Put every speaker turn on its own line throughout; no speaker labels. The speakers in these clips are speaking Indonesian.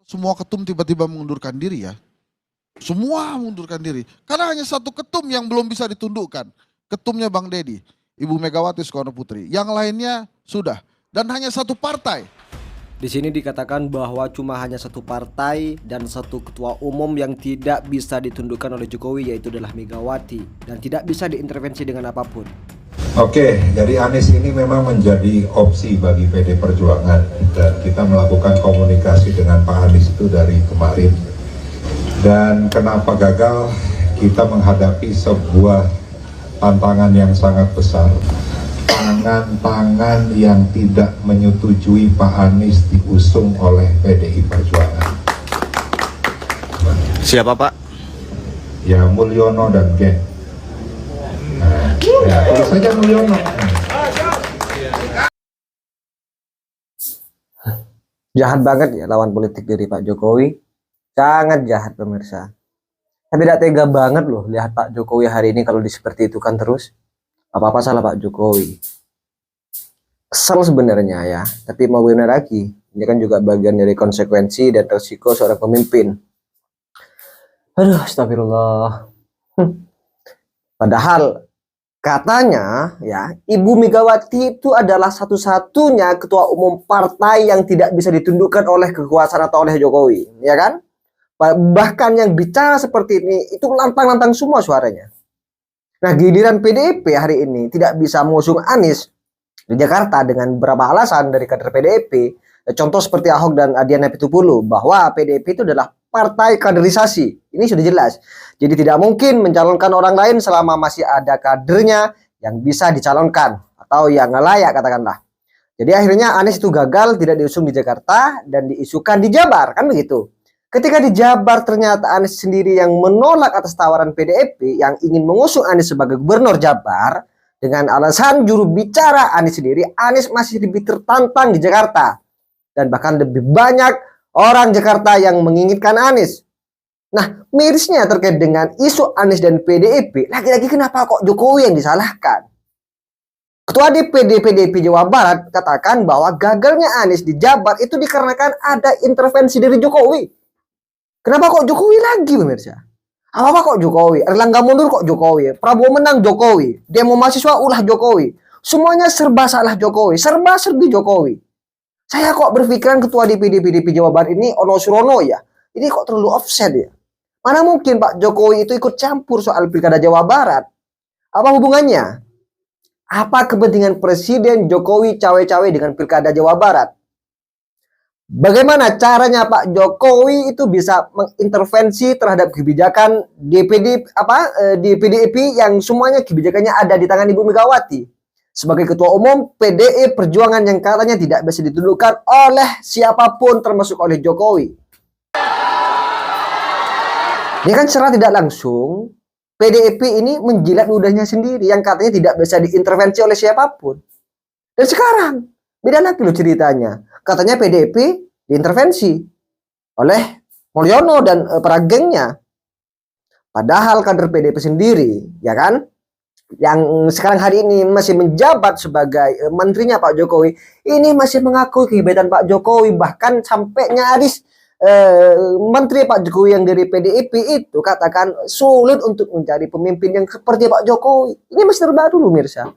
semua ketum tiba-tiba mengundurkan diri ya? Semua mengundurkan diri. Karena hanya satu ketum yang belum bisa ditundukkan. Ketumnya Bang Deddy, Ibu Megawati Soekarno Putri. Yang lainnya sudah. Dan hanya satu partai.
Di sini dikatakan bahwa cuma hanya satu partai dan satu ketua umum yang tidak bisa ditundukkan oleh Jokowi, yaitu adalah Megawati, dan tidak bisa diintervensi dengan apapun.
Oke, jadi Anies ini memang menjadi opsi bagi PD Perjuangan dan kita melakukan komunikasi dengan Pak Anies itu dari kemarin. Dan kenapa gagal? Kita menghadapi sebuah tantangan yang sangat besar. Tangan-tangan yang tidak menyetujui Pak Anies diusung oleh PDI Perjuangan.
Siapa Pak?
Ya Mulyono dan geng. Nah, ya terus saja Mulyono.
Jahat banget ya lawan politik dari Pak Jokowi. Sangat jahat pemirsa. Saya tidak tega banget loh lihat Pak Jokowi hari ini kalau seperti itu kan terus. Apa-apa salah Pak Jokowi. Kesel sebenarnya ya, tapi mau gimana lagi? Ini kan juga bagian dari konsekuensi dan resiko seorang pemimpin. Aduh, astagfirullah. Padahal katanya ya, Ibu Megawati itu adalah satu-satunya ketua umum partai yang tidak bisa ditundukkan oleh kekuasaan atau oleh Jokowi, ya kan? Bahkan yang bicara seperti ini itu lantang-lantang semua suaranya. Nah, giliran PDIP hari ini tidak bisa mengusung Anies di Jakarta dengan beberapa alasan dari kader PDIP. Contoh seperti Ahok dan Adiana Pitupulu, bahwa PDIP itu adalah partai kaderisasi. Ini sudah jelas. Jadi tidak mungkin mencalonkan orang lain selama masih ada kadernya yang bisa dicalonkan atau yang layak katakanlah. Jadi akhirnya Anies itu gagal, tidak diusung di Jakarta dan diisukan di Jabar, kan begitu. Ketika di Jabar ternyata Anies sendiri yang menolak atas tawaran PDIP yang ingin mengusung Anies sebagai gubernur Jabar dengan alasan juru bicara Anies sendiri, Anies masih lebih tertantang di Jakarta dan bahkan lebih banyak orang Jakarta yang menginginkan Anies. Nah, mirisnya terkait dengan isu Anies dan PDIP, lagi-lagi kenapa kok Jokowi yang disalahkan? Ketua DPD PDIP Jawa Barat katakan bahwa gagalnya Anies di Jabar itu dikarenakan ada intervensi dari Jokowi. Kenapa kok Jokowi lagi pemirsa? Apa kok Jokowi? Erlangga mundur kok Jokowi? Prabowo menang Jokowi? Demo mahasiswa ulah Jokowi? Semuanya serba salah Jokowi, serba serbi Jokowi. Saya kok berpikiran ketua DPD PDIP Jawa Barat ini Ono Surono ya? Ini kok terlalu offset ya? Mana mungkin Pak Jokowi itu ikut campur soal pilkada Jawa Barat? Apa hubungannya? Apa kepentingan Presiden Jokowi cawe-cawe dengan pilkada Jawa Barat? Bagaimana caranya Pak Jokowi itu bisa mengintervensi terhadap kebijakan di PDIP yang semuanya kebijakannya ada di tangan Ibu Megawati sebagai ketua umum PDI Perjuangan yang katanya tidak bisa ditundukkan oleh siapapun termasuk oleh Jokowi. Ini kan secara tidak langsung PDIP ini menjilat ludahnya sendiri yang katanya tidak bisa diintervensi oleh siapapun. Dan sekarang beda lagi loh ceritanya. Katanya PDIP diintervensi oleh Mulyono dan para gengnya. Padahal kader PDIP sendiri, ya kan, yang sekarang hari ini masih menjabat sebagai menterinya Pak Jokowi, ini masih mengakui kehebatan Pak Jokowi. Bahkan sampai nyaris menteri Pak Jokowi yang dari PDIP itu katakan sulit untuk mencari pemimpin yang seperti Pak Jokowi. Ini masih terbaru loh mirsa.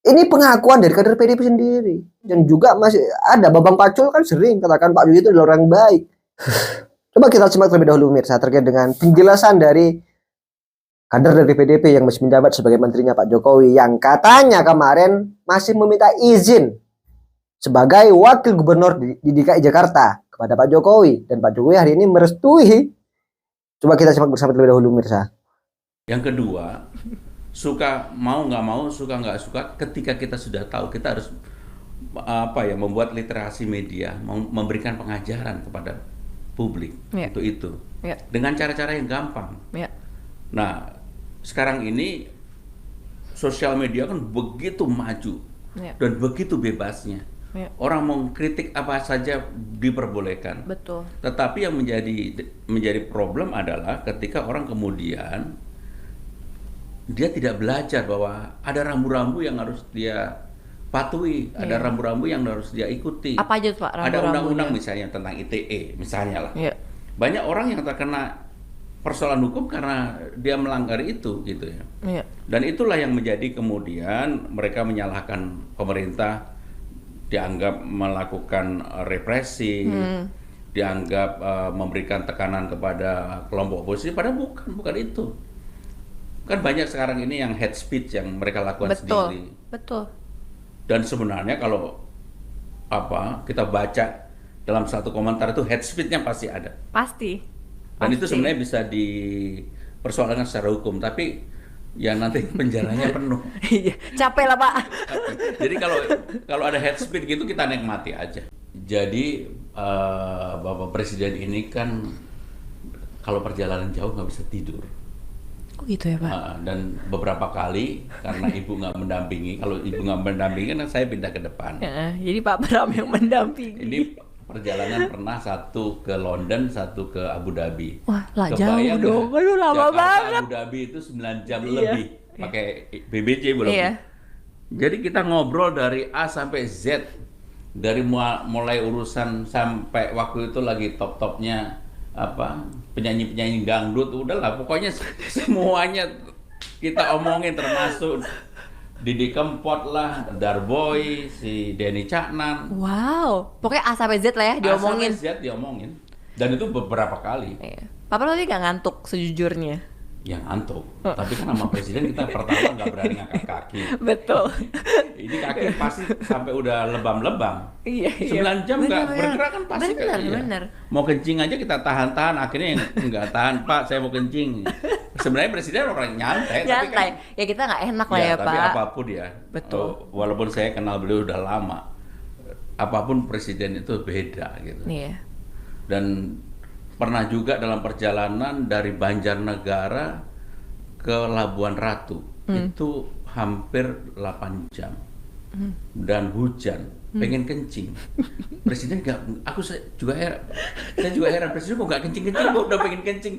Ini pengakuan dari kader PDIP sendiri. Dan juga masih ada Bambang Pacul kan sering katakan Pak Jokowi itu adalah orang baik. Coba kita simak terlebih dahulu mirsa terkait dengan penjelasan dari kader dari PDIP yang masih menjabat sebagai menterinya Pak Jokowi yang katanya kemarin masih meminta izin sebagai wakil gubernur di DKI Jakarta kepada Pak Jokowi, dan Pak Jokowi hari ini merestui. Coba kita simak bersama terlebih dahulu mirsa.
Yang kedua, suka mau nggak mau, suka nggak suka, ketika kita sudah tahu, kita harus membuat literasi media, memberikan pengajaran kepada publik untuk itu dengan cara-cara yang gampang. Nah, sekarang ini sosial media kan begitu maju dan begitu bebasnya. Orang mau kritik apa saja diperbolehkan.
Betul.
Tetapi yang menjadi problem adalah ketika orang kemudian dia tidak belajar bahwa ada rambu-rambu yang harus dia patuhi, ada rambu-rambu yang harus dia ikuti.
Apa aja tuh, Pak,
Ada
rambu-rambunya?
undang-undang misalnya tentang ITE misalnya lah.
Iya.
Banyak orang yang terkena persoalan hukum karena dia melanggar itu gitu ya.
Iya.
Dan itulah yang menjadi kemudian mereka menyalahkan pemerintah, dianggap melakukan represi, dianggap memberikan tekanan kepada kelompok oposisi, padahal bukan itu. Kan banyak sekarang ini yang hate speech yang mereka lakukan sendiri.
Betul.
Dan sebenarnya kalau kita baca dalam satu komentar itu hate speech-nya pasti ada.
Pasti.
Dan itu sebenarnya bisa dipersoalkan secara hukum, tapi ya nanti penjaranya penuh.
Iya, capek lah Pak.
Jadi kalau ada head speed gitu kita nikmati aja. Jadi Bapak Presiden ini kan kalau perjalanan jauh nggak bisa tidur.
Oh gitu ya Pak.
Dan beberapa kali karena ibu nggak mendampingi, kalau ibu nggak mendampingi kan saya pindah ke depan.
Ya, jadi Pak Pram yang mendampingi.
Ini perjalanan pernah satu ke London, satu ke Abu Dhabi.
Wah, lah
Kebayang
jauh dong.
nggak?
Aduh, lama
Jakarta,
banget.
Abu Dhabi itu 9 jam
Iya.
lebih pakai BBJ belum.
Iya.
Jadi kita ngobrol dari A sampai Z, dari mulai urusan sampai waktu itu lagi top-topnya penyanyi-penyanyi dangdut, udahlah pokoknya semuanya kita omongin, termasuk Didi Kempot lah, Darboy, si Denny Caknan.
Wow, pokoknya A sampai Z lah ya diomongin.
A sampai Z diomongin. Dan itu beberapa kali.
Iya. Papa tadi nggak ngantuk sejujurnya.
Yang ngantuk. Tapi kan sama presiden kita pertama nggak berani ngangkat kaki.
Betul.
Ini kaki pasti sampai udah lebam-lebam.
Iya.
9 jam nggak bergerak kan pasti.
Bener.
Mau kencing aja kita tahan-tahan, akhirnya yang nggak tahan, Pak saya mau kencing. Sebenarnya presiden orang nyantai. Tapi kan,
Ya kita nggak enak lah ya
tapi
Pak.
apapun ya.
Betul.
Walaupun saya kenal beliau udah lama, apapun presiden itu beda gitu.
Iya.
Dan pernah juga dalam perjalanan dari Banjarnegara ke Labuan Ratu itu hampir 8 jam dan hujan, pengen kencing. Presiden saya juga heran presiden kok nggak kencing-kencing, kok udah pengen kencing.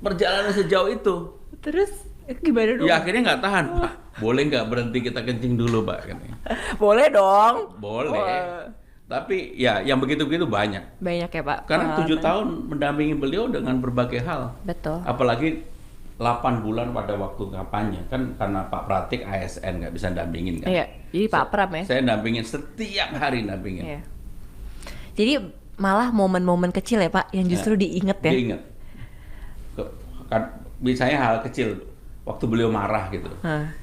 Perjalanan sejauh itu.
Terus gimana dong?
Ya akhirnya nggak tahan, Pak. Boleh nggak berhenti kita kencing dulu, Pak? Katanya.
Boleh dong.
Boleh.
Wah.
Tapi ya yang begitu-begitu banyak.
Banyak ya Pak.
Karena 7
pengalaman.
tahun mendampingi beliau dengan berbagai hal.
Betul.
Apalagi 8 bulan pada waktu kampanye. Kan karena Pak Pratik ASN nggak bisa dampingin kan.
Iya. Jadi Pak Pram ya.
Saya dampingin setiap hari dampingin.
Iya. Jadi malah momen-momen kecil ya Pak yang justru diinget ya.
Diingat. Misalnya hal kecil waktu beliau marah gitu.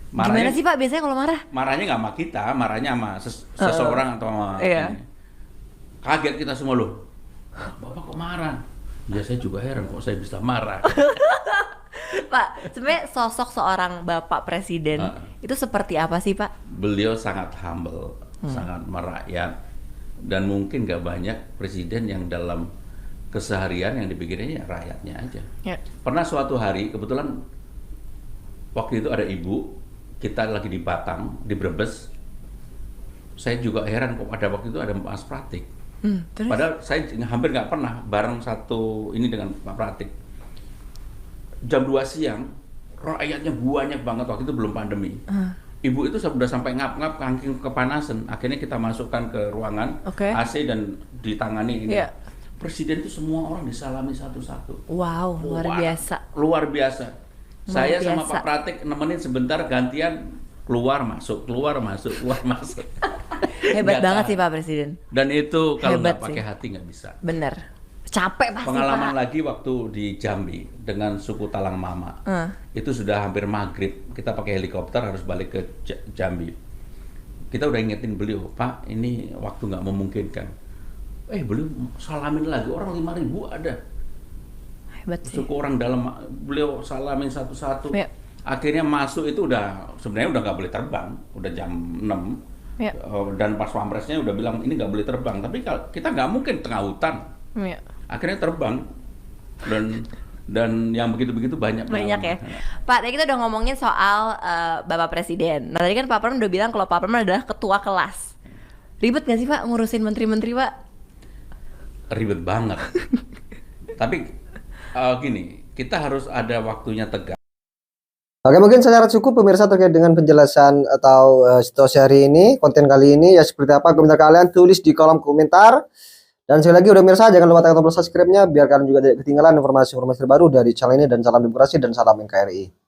Gimana sih Pak biasanya kalau marah?
Marahnya nggak sama kita, marahnya sama seseorang atau sama
Iya.
ini. Kaget kita semua loh. Bapak kok marah? Ya saya juga heran kok saya bisa marah.
Pak, sebenarnya sosok seorang Bapak Presiden itu seperti apa sih Pak?
Beliau sangat humble, sangat merakyat, dan mungkin nggak banyak presiden yang dalam keseharian yang dipikirinnya rakyatnya aja.
Ya.
Pernah suatu hari kebetulan waktu itu ada ibu, kita lagi di Batang, di Brebes. Saya juga heran kok ada waktu itu ada Mas Pratik.
Terus?
Padahal saya hampir nggak pernah bareng satu ini dengan Pak Pratik. Jam 2 siang, rakyatnya banyak banget, waktu itu belum pandemi. Ibu itu sudah sampai ngap-ngap, kangking kepanasan. Akhirnya kita masukkan ke ruangan
Oke.
AC dan ditangani ini.
Iya.
Presiden itu semua orang disalami satu-satu.
Wow, luar
Wah,
biasa.
Luar biasa. Saya sama
biasa.
Pak Pratik nemenin sebentar, gantian keluar masuk, keluar masuk, keluar masuk.
Hebat
Nggak
banget
tahan.
sih Pak Presiden.
Dan itu kalau
Hebat
nggak pakai
sih.
hati nggak bisa.
Bener. Capek pasti
Pengalaman
Pak.
lagi waktu di Jambi dengan suku Talang Mama. Itu sudah hampir maghrib, kita pakai helikopter harus balik ke Jambi. Kita udah ingetin beliau, Pak ini waktu nggak memungkinkan. Beliau salamin lagi, orang 5.000 ada.
Hebat sih.
Suku orang dalam, beliau salamin satu-satu.
Ya.
Akhirnya masuk itu sebenarnya udah nggak boleh terbang, udah jam 6.
Ya.
Dan pas pampresnya udah bilang ini nggak boleh terbang, tapi kita nggak mungkin tengah hutan.
Ya.
Akhirnya terbang dan yang begitu-begitu banyak
Banyak ya.
pengalaman.
Pak, tadi kita udah ngomongin soal Bapak Presiden. Nah tadi kan Pak Pram udah bilang kalau Pak Pram adalah ketua kelas. Ribet gak sih Pak ngurusin menteri-menteri Pak?
Ribet banget. Tapi gini, kita harus ada waktunya tegak.
Oke, mungkin secara cukup pemirsa terkait dengan penjelasan atau situasi hari ini, konten kali ini ya seperti apa komentar kalian, tulis di kolom komentar. Dan sekali lagi udah pemirsa, jangan lupa tekan tombol subscribe-nya biar kalian juga tidak ketinggalan informasi-informasi terbaru dari channel ini, dan salam demokrasi dan salam NKRI.